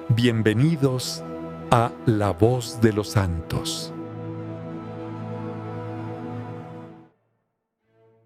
Bienvenidos a La Voz de los Santos.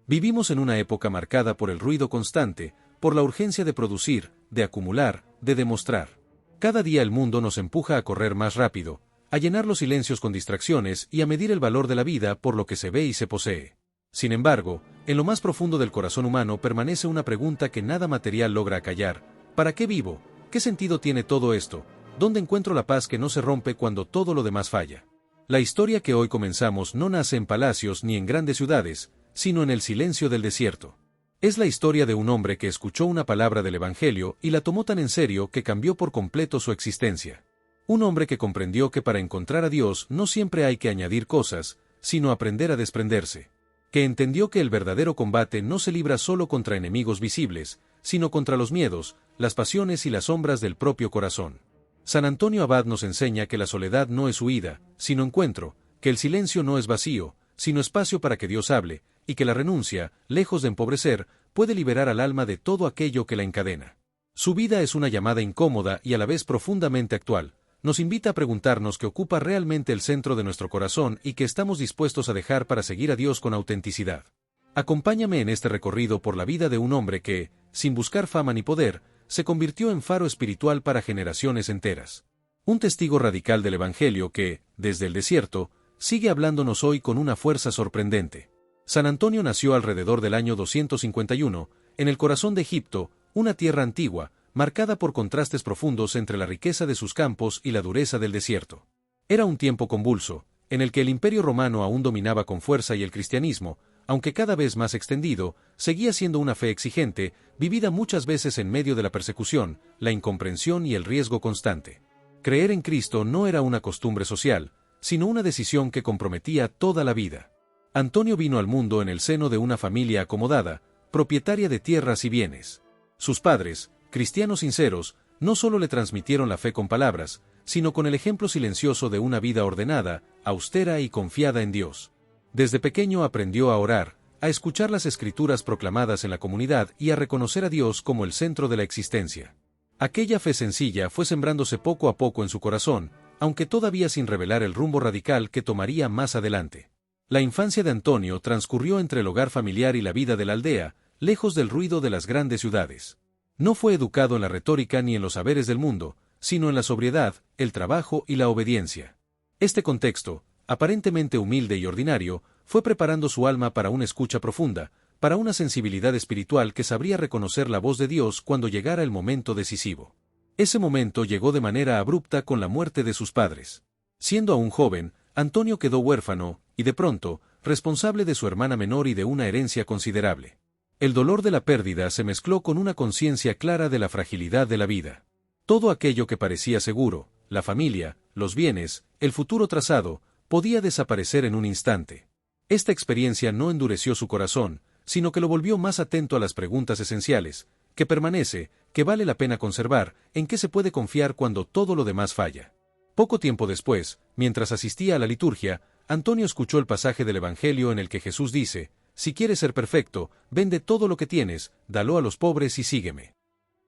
Vivimos en una época marcada por el ruido constante, por la urgencia de producir, de acumular, de demostrar. Cada día el mundo nos empuja a correr más rápido, a llenar los silencios con distracciones y a medir el valor de la vida por lo que se ve y se posee. Sin embargo, en lo más profundo del corazón humano permanece una pregunta que nada material logra acallar: ¿para qué vivo? ¿Qué sentido tiene todo esto? ¿Dónde encuentro la paz que no se rompe cuando todo lo demás falla? La historia que hoy comenzamos no nace en palacios ni en grandes ciudades, sino en el silencio del desierto. Es la historia de un hombre que escuchó una palabra del Evangelio y la tomó tan en serio que cambió por completo su existencia. Un hombre que comprendió que para encontrar a Dios no siempre hay que añadir cosas, sino aprender a desprenderse. Que entendió que el verdadero combate no se libra solo contra enemigos visibles, sino contra los miedos, las pasiones y las sombras del propio corazón. San Antonio Abad nos enseña que la soledad no es huida, sino encuentro, que el silencio no es vacío, sino espacio para que Dios hable, y que la renuncia, lejos de empobrecer, puede liberar al alma de todo aquello que la encadena. Su vida es una llamada incómoda y a la vez profundamente actual. Nos invita a preguntarnos qué ocupa realmente el centro de nuestro corazón y qué estamos dispuestos a dejar para seguir a Dios con autenticidad. Acompáñame en este recorrido por la vida de un hombre que, sin buscar fama ni poder, se convirtió en faro espiritual para generaciones enteras. Un testigo radical del Evangelio que, desde el desierto, sigue hablándonos hoy con una fuerza sorprendente. San Antonio nació alrededor del año 251, en el corazón de Egipto, una tierra antigua, marcada por contrastes profundos entre la riqueza de sus campos y la dureza del desierto. Era un tiempo convulso, en el que el Imperio Romano aún dominaba con fuerza y el cristianismo, aunque cada vez más extendido, seguía siendo una fe exigente, vivida muchas veces en medio de la persecución, la incomprensión y el riesgo constante. Creer en Cristo no era una costumbre social, sino una decisión que comprometía toda la vida. Antonio vino al mundo en el seno de una familia acomodada, propietaria de tierras y bienes. Sus padres, cristianos sinceros, no solo le transmitieron la fe con palabras, sino con el ejemplo silencioso de una vida ordenada, austera y confiada en Dios. Desde pequeño aprendió a orar, a escuchar las escrituras proclamadas en la comunidad y a reconocer a Dios como el centro de la existencia. Aquella fe sencilla fue sembrándose poco a poco en su corazón, aunque todavía sin revelar el rumbo radical que tomaría más adelante. La infancia de Antonio transcurrió entre el hogar familiar y la vida de la aldea, lejos del ruido de las grandes ciudades. No fue educado en la retórica ni en los saberes del mundo, sino en la sobriedad, el trabajo y la obediencia. Este contexto, aparentemente humilde y ordinario, fue preparando su alma para una escucha profunda, para una sensibilidad espiritual que sabría reconocer la voz de Dios cuando llegara el momento decisivo. Ese momento llegó de manera abrupta con la muerte de sus padres. Siendo aún joven, Antonio quedó huérfano, y de pronto, responsable de su hermana menor y de una herencia considerable. El dolor de la pérdida se mezcló con una conciencia clara de la fragilidad de la vida. Todo aquello que parecía seguro, la familia, los bienes, el futuro trazado, podía desaparecer en un instante. Esta experiencia no endureció su corazón, sino que lo volvió más atento a las preguntas esenciales: ¿qué permanece, qué vale la pena conservar, en qué se puede confiar cuando todo lo demás falla? Poco tiempo después, mientras asistía a la liturgia, Antonio escuchó el pasaje del Evangelio en el que Jesús dice: «Si quieres ser perfecto, vende todo lo que tienes, dalo a los pobres y sígueme».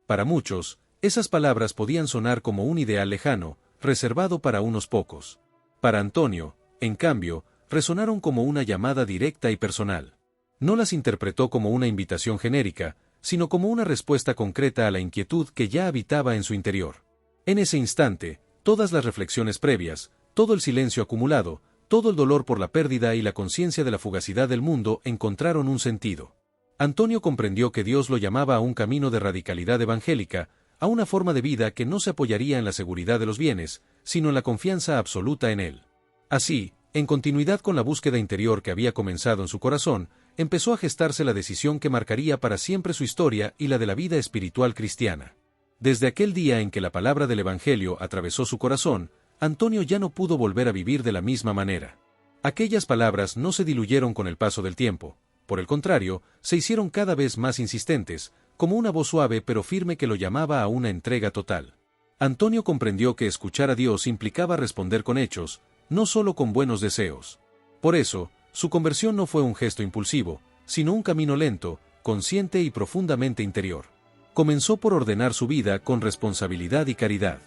Para muchos, esas palabras podían sonar como un ideal lejano, reservado para unos pocos. Para Antonio, en cambio, resonaron como una llamada directa y personal. No las interpretó como una invitación genérica, sino como una respuesta concreta a la inquietud que ya habitaba en su interior. En ese instante, todas las reflexiones previas, todo el silencio acumulado, todo el dolor por la pérdida y la conciencia de la fugacidad del mundo encontraron un sentido. Antonio comprendió que Dios lo llamaba a un camino de radicalidad evangélica, a una forma de vida que no se apoyaría en la seguridad de los bienes, sino en la confianza absoluta en Él. Así, en continuidad con la búsqueda interior que había comenzado en su corazón, empezó a gestarse la decisión que marcaría para siempre su historia y la de la vida espiritual cristiana. Desde aquel día en que la palabra del Evangelio atravesó su corazón, Antonio ya no pudo volver a vivir de la misma manera. Aquellas palabras no se diluyeron con el paso del tiempo, por el contrario, se hicieron cada vez más insistentes, como una voz suave pero firme que lo llamaba a una entrega total. Antonio comprendió que escuchar a Dios implicaba responder con hechos, no solo con buenos deseos. Por eso, su conversión no fue un gesto impulsivo, sino un camino lento, consciente y profundamente interior. Comenzó por ordenar su vida con responsabilidad y caridad.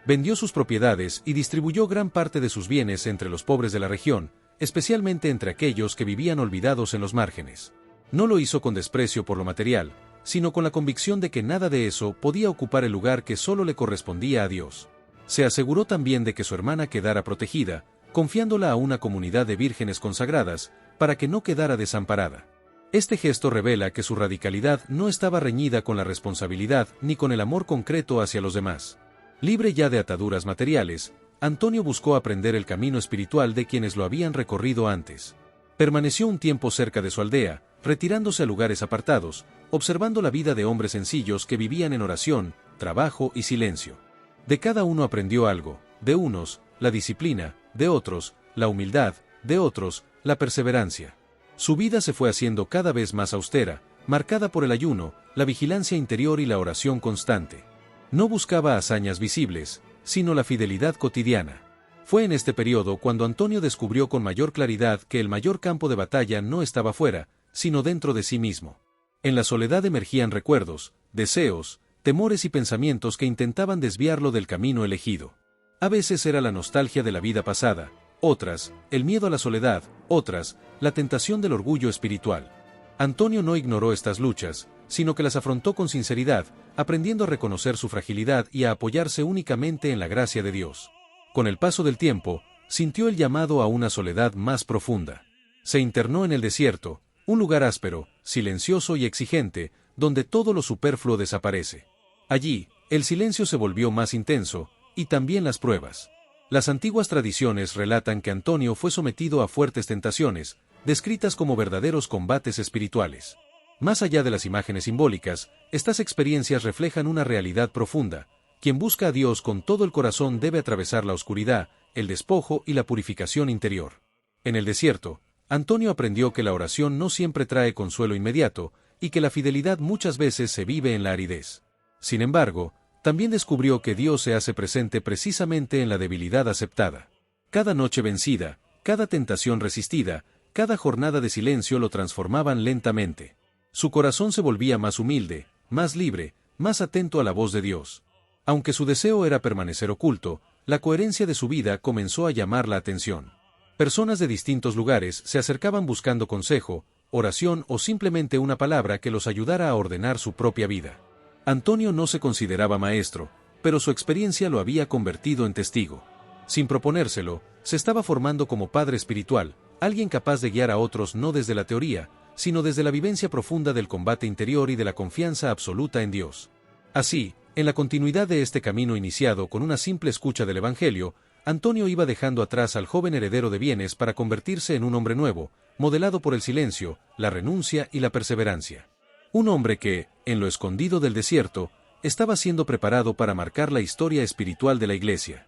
Vendió sus propiedades y distribuyó gran parte de sus bienes entre los pobres de la región, especialmente entre aquellos que vivían olvidados en los márgenes. No lo hizo con desprecio por lo material, sino con la convicción de que nada de eso podía ocupar el lugar que solo le correspondía a Dios. Se aseguró también de que su hermana quedara protegida, confiándola a una comunidad de vírgenes consagradas, para que no quedara desamparada. Este gesto revela que su radicalidad no estaba reñida con la responsabilidad ni con el amor concreto hacia los demás. Libre ya de ataduras materiales, Antonio buscó aprender el camino espiritual de quienes lo habían recorrido antes. Permaneció un tiempo cerca de su aldea, retirándose a lugares apartados, observando la vida de hombres sencillos que vivían en oración, trabajo y silencio. De cada uno aprendió algo, de unos, la disciplina, de otros, la humildad, de otros, la perseverancia. Su vida se fue haciendo cada vez más austera, marcada por el ayuno, la vigilancia interior y la oración constante. No buscaba hazañas visibles, sino la fidelidad cotidiana. Fue en este periodo cuando Antonio descubrió con mayor claridad que el mayor campo de batalla no estaba fuera, sino dentro de sí mismo. En la soledad emergían recuerdos, deseos, temores y pensamientos que intentaban desviarlo del camino elegido. A veces era la nostalgia de la vida pasada, otras, el miedo a la soledad, otras, la tentación del orgullo espiritual. Antonio no ignoró estas luchas, sino que las afrontó con sinceridad, aprendiendo a reconocer su fragilidad y a apoyarse únicamente en la gracia de Dios. Con el paso del tiempo, sintió el llamado a una soledad más profunda. Se internó en el desierto, un lugar áspero, silencioso y exigente, donde todo lo superfluo desaparece. Allí, el silencio se volvió más intenso, y también las pruebas. Las antiguas tradiciones relatan que Antonio fue sometido a fuertes tentaciones, descritas como verdaderos combates espirituales. Más allá de las imágenes simbólicas, estas experiencias reflejan una realidad profunda. Quien busca a Dios con todo el corazón debe atravesar la oscuridad, el despojo y la purificación interior. En el desierto, Antonio aprendió que la oración no siempre trae consuelo inmediato, y que la fidelidad muchas veces se vive en la aridez. Sin embargo, también descubrió que Dios se hace presente precisamente en la debilidad aceptada. Cada noche vencida, cada tentación resistida, cada jornada de silencio lo transformaban lentamente. Su corazón se volvía más humilde, más libre, más atento a la voz de Dios. Aunque su deseo era permanecer oculto, la coherencia de su vida comenzó a llamar la atención. Personas de distintos lugares se acercaban buscando consejo, oración o simplemente una palabra que los ayudara a ordenar su propia vida. Antonio no se consideraba maestro, pero su experiencia lo había convertido en testigo. Sin proponérselo, se estaba formando como padre espiritual, alguien capaz de guiar a otros no desde la teoría, sino desde la vivencia profunda del combate interior y de la confianza absoluta en Dios. Así, en la continuidad de este camino iniciado con una simple escucha del Evangelio, Antonio iba dejando atrás al joven heredero de bienes para convertirse en un hombre nuevo, modelado por el silencio, la renuncia y la perseverancia. Un hombre que, en lo escondido del desierto, estaba siendo preparado para marcar la historia espiritual de la Iglesia.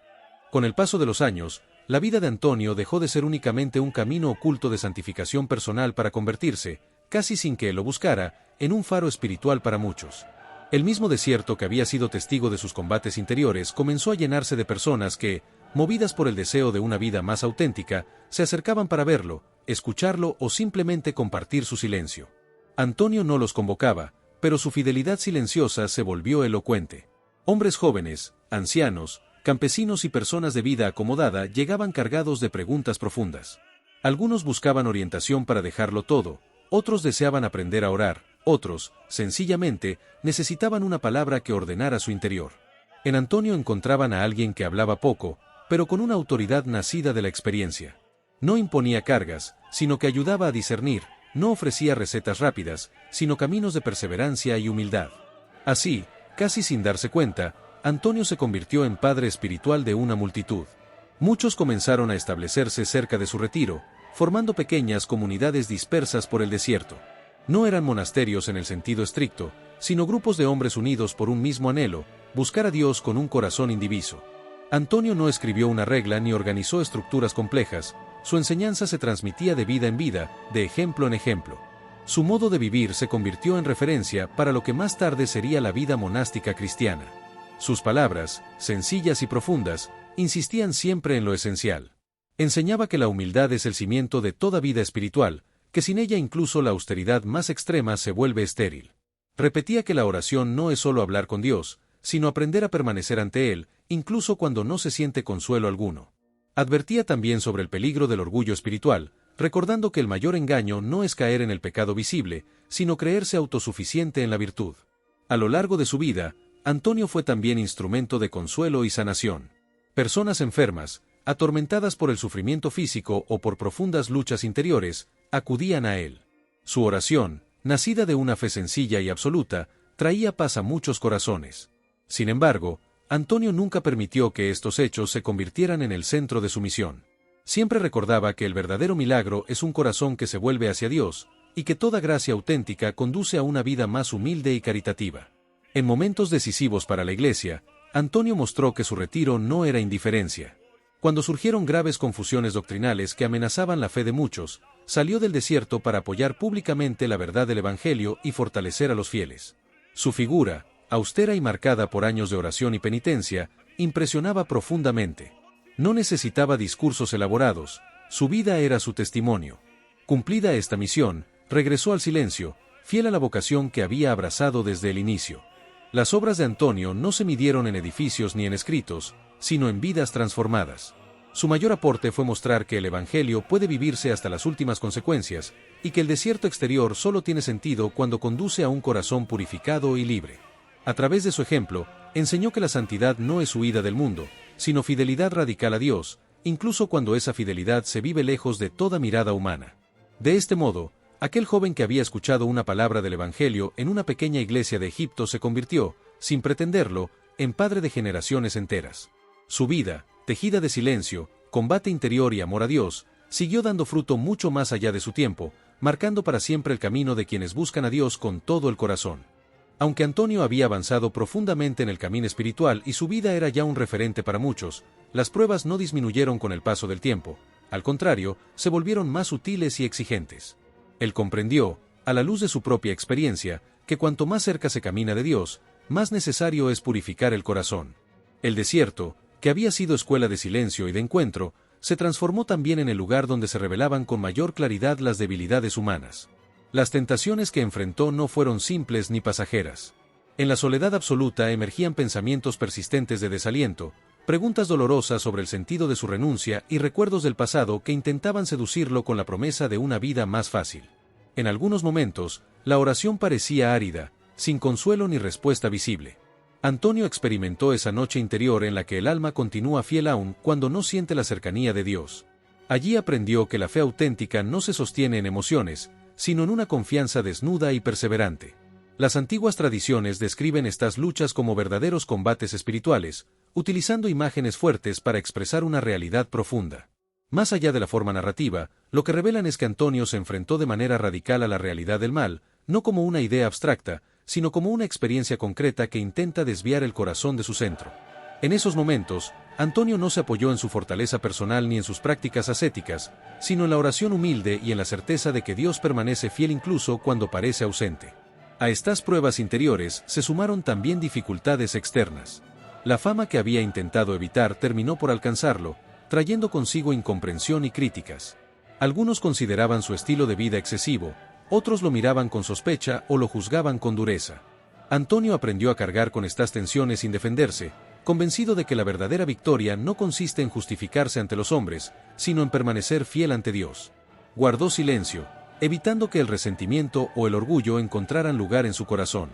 Con el paso de los años, la vida de Antonio dejó de ser únicamente un camino oculto de santificación personal para convertirse, casi sin que él lo buscara, en un faro espiritual para muchos. El mismo desierto que había sido testigo de sus combates interiores comenzó a llenarse de personas que, movidas por el deseo de una vida más auténtica, se acercaban para verlo, escucharlo o simplemente compartir su silencio. Antonio no los convocaba, pero su fidelidad silenciosa se volvió elocuente. Hombres jóvenes, ancianos, campesinos y personas de vida acomodada llegaban cargados de preguntas profundas. Algunos buscaban orientación para dejarlo todo, otros deseaban aprender a orar, otros, sencillamente, necesitaban una palabra que ordenara su interior. En Antonio encontraban a alguien que hablaba poco, pero con una autoridad nacida de la experiencia. No imponía cargas, sino que ayudaba a discernir, no ofrecía recetas rápidas, sino caminos de perseverancia y humildad. Así, casi sin darse cuenta, Antonio se convirtió en padre espiritual de una multitud. Muchos comenzaron a establecerse cerca de su retiro, formando pequeñas comunidades dispersas por el desierto. No eran monasterios en el sentido estricto, sino grupos de hombres unidos por un mismo anhelo, buscar a Dios con un corazón indiviso. Antonio no escribió una regla ni organizó estructuras complejas, su enseñanza se transmitía de vida en vida, de ejemplo en ejemplo. Su modo de vivir se convirtió en referencia para lo que más tarde sería la vida monástica cristiana. Sus palabras, sencillas y profundas, insistían siempre en lo esencial. Enseñaba que la humildad es el cimiento de toda vida espiritual, que sin ella incluso la austeridad más extrema se vuelve estéril. Repetía que la oración no es solo hablar con Dios, sino aprender a permanecer ante Él, incluso cuando no se siente consuelo alguno. Advertía también sobre el peligro del orgullo espiritual, recordando que el mayor engaño no es caer en el pecado visible, sino creerse autosuficiente en la virtud. A lo largo de su vida, Antonio fue también instrumento de consuelo y sanación. Personas enfermas, atormentadas por el sufrimiento físico o por profundas luchas interiores, acudían a él. Su oración, nacida de una fe sencilla y absoluta, traía paz a muchos corazones. Sin embargo, Antonio nunca permitió que estos hechos se convirtieran en el centro de su misión. Siempre recordaba que el verdadero milagro es un corazón que se vuelve hacia Dios, y que toda gracia auténtica conduce a una vida más humilde y caritativa. En momentos decisivos para la Iglesia, Antonio mostró que su retiro no era indiferencia. Cuando surgieron graves confusiones doctrinales que amenazaban la fe de muchos, salió del desierto para apoyar públicamente la verdad del Evangelio y fortalecer a los fieles. Su figura, austera y marcada por años de oración y penitencia, impresionaba profundamente. No necesitaba discursos elaborados, su vida era su testimonio. Cumplida esta misión, regresó al silencio, fiel a la vocación que había abrazado desde el inicio. Las obras de Antonio no se midieron en edificios ni en escritos, sino en vidas transformadas. Su mayor aporte fue mostrar que el Evangelio puede vivirse hasta las últimas consecuencias, y que el desierto exterior solo tiene sentido cuando conduce a un corazón purificado y libre. A través de su ejemplo, enseñó que la santidad no es huida del mundo, sino fidelidad radical a Dios, incluso cuando esa fidelidad se vive lejos de toda mirada humana. De este modo, aquel joven que había escuchado una palabra del Evangelio en una pequeña iglesia de Egipto se convirtió, sin pretenderlo, en padre de generaciones enteras. Su vida, tejida de silencio, combate interior y amor a Dios, siguió dando fruto mucho más allá de su tiempo, marcando para siempre el camino de quienes buscan a Dios con todo el corazón. Aunque Antonio había avanzado profundamente en el camino espiritual y su vida era ya un referente para muchos, las pruebas no disminuyeron con el paso del tiempo, al contrario, se volvieron más sutiles y exigentes. Él comprendió, a la luz de su propia experiencia, que cuanto más cerca se camina de Dios, más necesario es purificar el corazón. El desierto, que había sido escuela de silencio y de encuentro, se transformó también en el lugar donde se revelaban con mayor claridad las debilidades humanas. Las tentaciones que enfrentó no fueron simples ni pasajeras. En la soledad absoluta emergían pensamientos persistentes de desaliento, preguntas dolorosas sobre el sentido de su renuncia y recuerdos del pasado que intentaban seducirlo con la promesa de una vida más fácil. En algunos momentos, la oración parecía árida, sin consuelo ni respuesta visible. Antonio experimentó esa noche interior en la que el alma continúa fiel aún cuando no siente la cercanía de Dios. Allí aprendió que la fe auténtica no se sostiene en emociones, sino en una confianza desnuda y perseverante. Las antiguas tradiciones describen estas luchas como verdaderos combates espirituales, utilizando imágenes fuertes para expresar una realidad profunda. Más allá de la forma narrativa, lo que revelan es que Antonio se enfrentó de manera radical a la realidad del mal, no como una idea abstracta, sino como una experiencia concreta que intenta desviar el corazón de su centro. En esos momentos, Antonio no se apoyó en su fortaleza personal ni en sus prácticas ascéticas, sino en la oración humilde y en la certeza de que Dios permanece fiel incluso cuando parece ausente. A estas pruebas interiores se sumaron también dificultades externas. La fama que había intentado evitar terminó por alcanzarlo, trayendo consigo incomprensión y críticas. Algunos consideraban su estilo de vida excesivo, otros lo miraban con sospecha o lo juzgaban con dureza. Antonio aprendió a cargar con estas tensiones sin defenderse, convencido de que la verdadera victoria no consiste en justificarse ante los hombres, sino en permanecer fiel ante Dios. Guardó silencio, evitando que el resentimiento o el orgullo encontraran lugar en su corazón.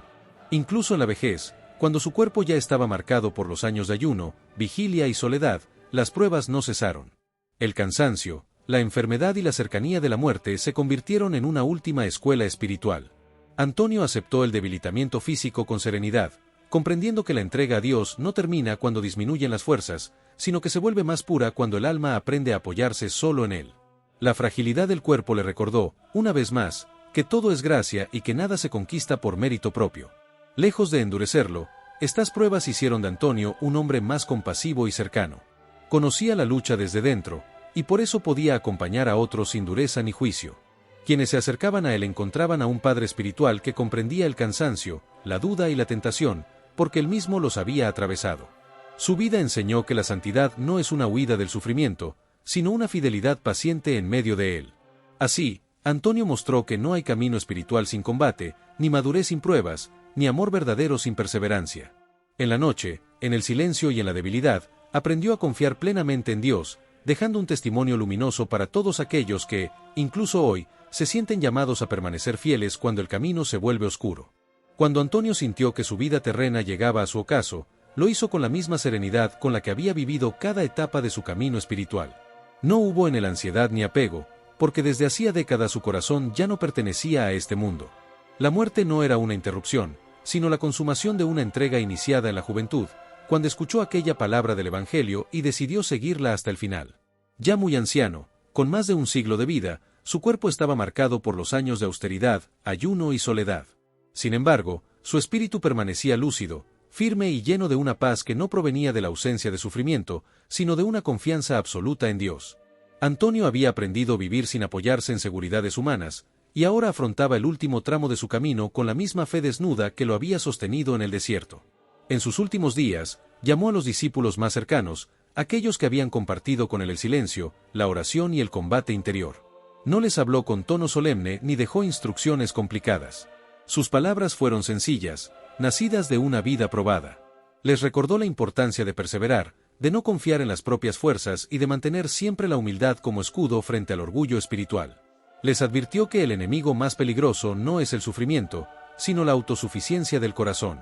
Incluso en la vejez, cuando su cuerpo ya estaba marcado por los años de ayuno, vigilia y soledad, las pruebas no cesaron. El cansancio, la enfermedad y la cercanía de la muerte se convirtieron en una última escuela espiritual. Antonio aceptó el debilitamiento físico con serenidad, comprendiendo que la entrega a Dios no termina cuando disminuyen las fuerzas, sino que se vuelve más pura cuando el alma aprende a apoyarse solo en Él. La fragilidad del cuerpo le recordó, una vez más, que todo es gracia y que nada se conquista por mérito propio. Lejos de endurecerlo, estas pruebas hicieron de Antonio un hombre más compasivo y cercano. Conocía la lucha desde dentro, y por eso podía acompañar a otros sin dureza ni juicio. Quienes se acercaban a él encontraban a un padre espiritual que comprendía el cansancio, la duda y la tentación, porque él mismo los había atravesado. Su vida enseñó que la santidad no es una huida del sufrimiento, sino una fidelidad paciente en medio de él. Así, Antonio mostró que no hay camino espiritual sin combate, ni madurez sin pruebas, ni amor verdadero sin perseverancia. En la noche, En el silencio y en la debilidad, aprendió a confiar plenamente en Dios, dejando un testimonio luminoso para todos aquellos que, incluso hoy, se sienten llamados a permanecer fieles cuando el camino se vuelve oscuro. Cuando Antonio sintió que su vida terrena llegaba a su ocaso, lo hizo con la misma serenidad con la que había vivido cada etapa de su camino espiritual. No hubo en él ansiedad ni apego, porque desde hacía décadas su corazón ya no pertenecía a este mundo. La muerte no era una interrupción, sino la consumación de una entrega iniciada en la juventud, cuando escuchó aquella palabra del Evangelio y decidió seguirla hasta el final. Ya muy anciano, con más de un siglo de vida, su cuerpo estaba marcado por los años de austeridad, ayuno y soledad. Sin embargo, su espíritu permanecía lúcido, firme y lleno de una paz que no provenía de la ausencia de sufrimiento, sino de una confianza absoluta en Dios. Antonio había aprendido a vivir sin apoyarse en seguridades humanas, y ahora afrontaba el último tramo de su camino con la misma fe desnuda que lo había sostenido en el desierto. En sus últimos días, llamó a los discípulos más cercanos, aquellos que habían compartido con él el silencio, la oración y el combate interior. No les habló con tono solemne ni dejó instrucciones complicadas. Sus palabras fueron sencillas, nacidas de una vida probada. Les recordó la importancia de perseverar, de no confiar en las propias fuerzas y de mantener siempre la humildad como escudo frente al orgullo espiritual. Les advirtió que el enemigo más peligroso no es el sufrimiento, sino la autosuficiencia del corazón.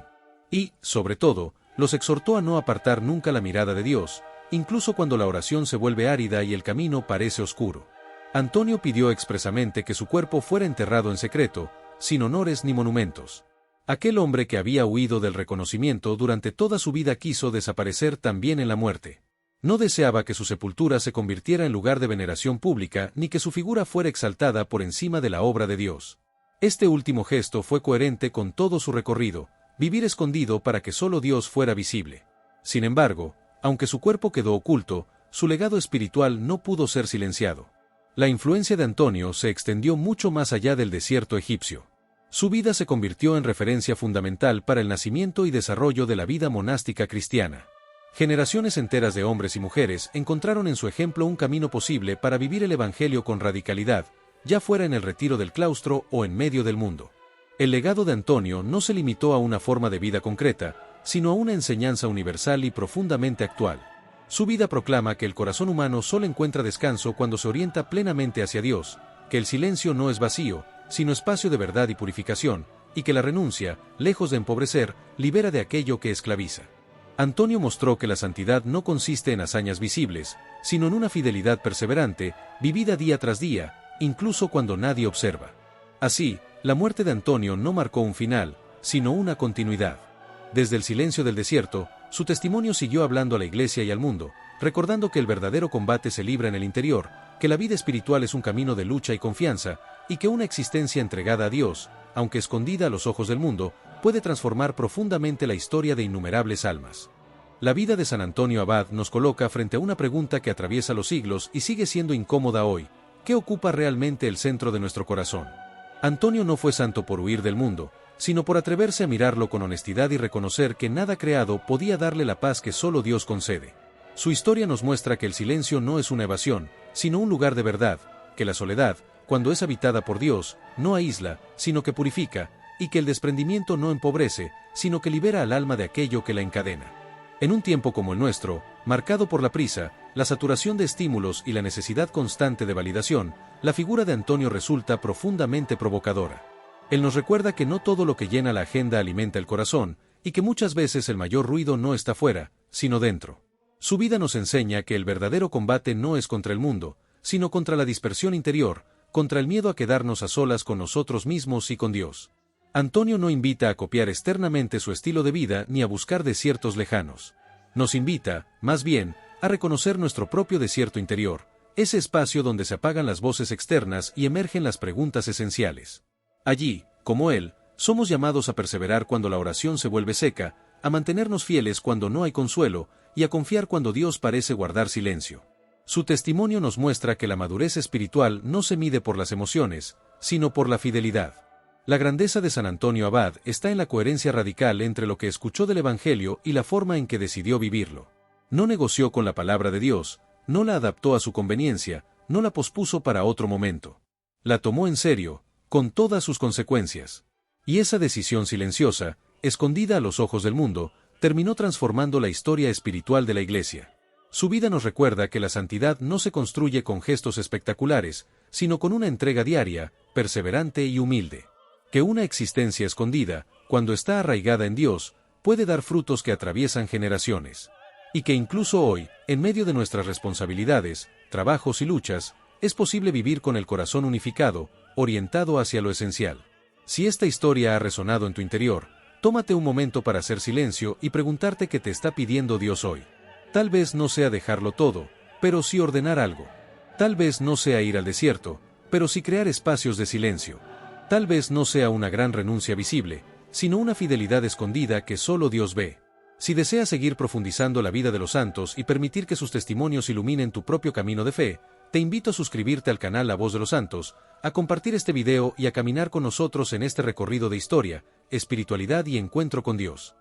Y, sobre todo, los exhortó a no apartar nunca la mirada de Dios, incluso cuando la oración se vuelve árida y el camino parece oscuro. Antonio pidió expresamente que su cuerpo fuera enterrado en secreto, sin honores ni monumentos. Aquel hombre que había huido del reconocimiento durante toda su vida quiso desaparecer también en la muerte. No deseaba que su sepultura se convirtiera en lugar de veneración pública ni que su figura fuera exaltada por encima de la obra de Dios. Este último gesto fue coherente con todo su recorrido, vivir escondido para que solo Dios fuera visible. Sin embargo, aunque su cuerpo quedó oculto, su legado espiritual no pudo ser silenciado. La influencia de Antonio se extendió mucho más allá del desierto egipcio. Su vida se convirtió en referencia fundamental para el nacimiento y desarrollo de la vida monástica cristiana. Generaciones enteras de hombres y mujeres encontraron en su ejemplo un camino posible para vivir el Evangelio con radicalidad, ya fuera en el retiro del claustro o en medio del mundo. El legado de Antonio no se limitó a una forma de vida concreta, sino a una enseñanza universal y profundamente actual. Su vida proclama que el corazón humano solo encuentra descanso cuando se orienta plenamente hacia Dios, que el silencio no es vacío, sino espacio de verdad y purificación, y que la renuncia, lejos de empobrecer, libera de aquello que esclaviza. Antonio mostró que la santidad no consiste en hazañas visibles, sino en una fidelidad perseverante, vivida día tras día, incluso cuando nadie observa. Así, la muerte de Antonio no marcó un final, sino una continuidad. Desde el silencio del desierto, su testimonio siguió hablando a la Iglesia y al mundo, recordando que el verdadero combate se libra en el interior, que la vida espiritual es un camino de lucha y confianza, y que una existencia entregada a Dios, aunque escondida a los ojos del mundo, puede transformar profundamente la historia de innumerables almas. La vida de San Antonio Abad nos coloca frente a una pregunta que atraviesa los siglos y sigue siendo incómoda hoy: ¿qué ocupa realmente el centro de nuestro corazón? Antonio no fue santo por huir del mundo, sino por atreverse a mirarlo con honestidad y reconocer que nada creado podía darle la paz que solo Dios concede. Su historia nos muestra que el silencio no es una evasión, sino un lugar de verdad, que la soledad, cuando es habitada por Dios, no aísla, sino que purifica, y que el desprendimiento no empobrece, sino que libera al alma de aquello que la encadena. En un tiempo como el nuestro, marcado por la prisa, la saturación de estímulos y la necesidad constante de validación, la figura de Antonio resulta profundamente provocadora. Él nos recuerda que no todo lo que llena la agenda alimenta el corazón, y que muchas veces el mayor ruido no está fuera, sino dentro. Su vida nos enseña que el verdadero combate no es contra el mundo, sino contra la dispersión interior, contra el miedo a quedarnos a solas con nosotros mismos y con Dios. Antonio no invita a copiar externamente su estilo de vida ni a buscar desiertos lejanos. Nos invita, más bien, a reconocer nuestro propio desierto interior, ese espacio donde se apagan las voces externas y emergen las preguntas esenciales. Allí, como él, somos llamados a perseverar cuando la oración se vuelve seca, a mantenernos fieles cuando no hay consuelo, y a confiar cuando Dios parece guardar silencio. Su testimonio nos muestra que la madurez espiritual no se mide por las emociones, sino por la fidelidad. La grandeza de San Antonio Abad está en la coherencia radical entre lo que escuchó del Evangelio y la forma en que decidió vivirlo. No negoció con la palabra de Dios, no la adaptó a su conveniencia, no la pospuso para otro momento. La tomó en serio, con todas sus consecuencias. Y esa decisión silenciosa, escondida a los ojos del mundo, terminó transformando la historia espiritual de la Iglesia. Su vida nos recuerda que la santidad no se construye con gestos espectaculares, sino con una entrega diaria, perseverante y humilde. Que una existencia escondida, cuando está arraigada en Dios, puede dar frutos que atraviesan generaciones. Y que incluso hoy, en medio de nuestras responsabilidades, trabajos y luchas, es posible vivir con el corazón unificado, orientado hacia lo esencial. Si esta historia ha resonado en tu interior, tómate un momento para hacer silencio y preguntarte qué te está pidiendo Dios hoy. Tal vez no sea dejarlo todo, pero sí ordenar algo. Tal vez no sea ir al desierto, pero sí crear espacios de silencio. Tal vez no sea una gran renuncia visible, sino una fidelidad escondida que solo Dios ve. Si deseas seguir profundizando la vida de los santos y permitir que sus testimonios iluminen tu propio camino de fe, te invito a suscribirte al canal La Voz de los Santos, a compartir este video y a caminar con nosotros en este recorrido de historia, espiritualidad y encuentro con Dios.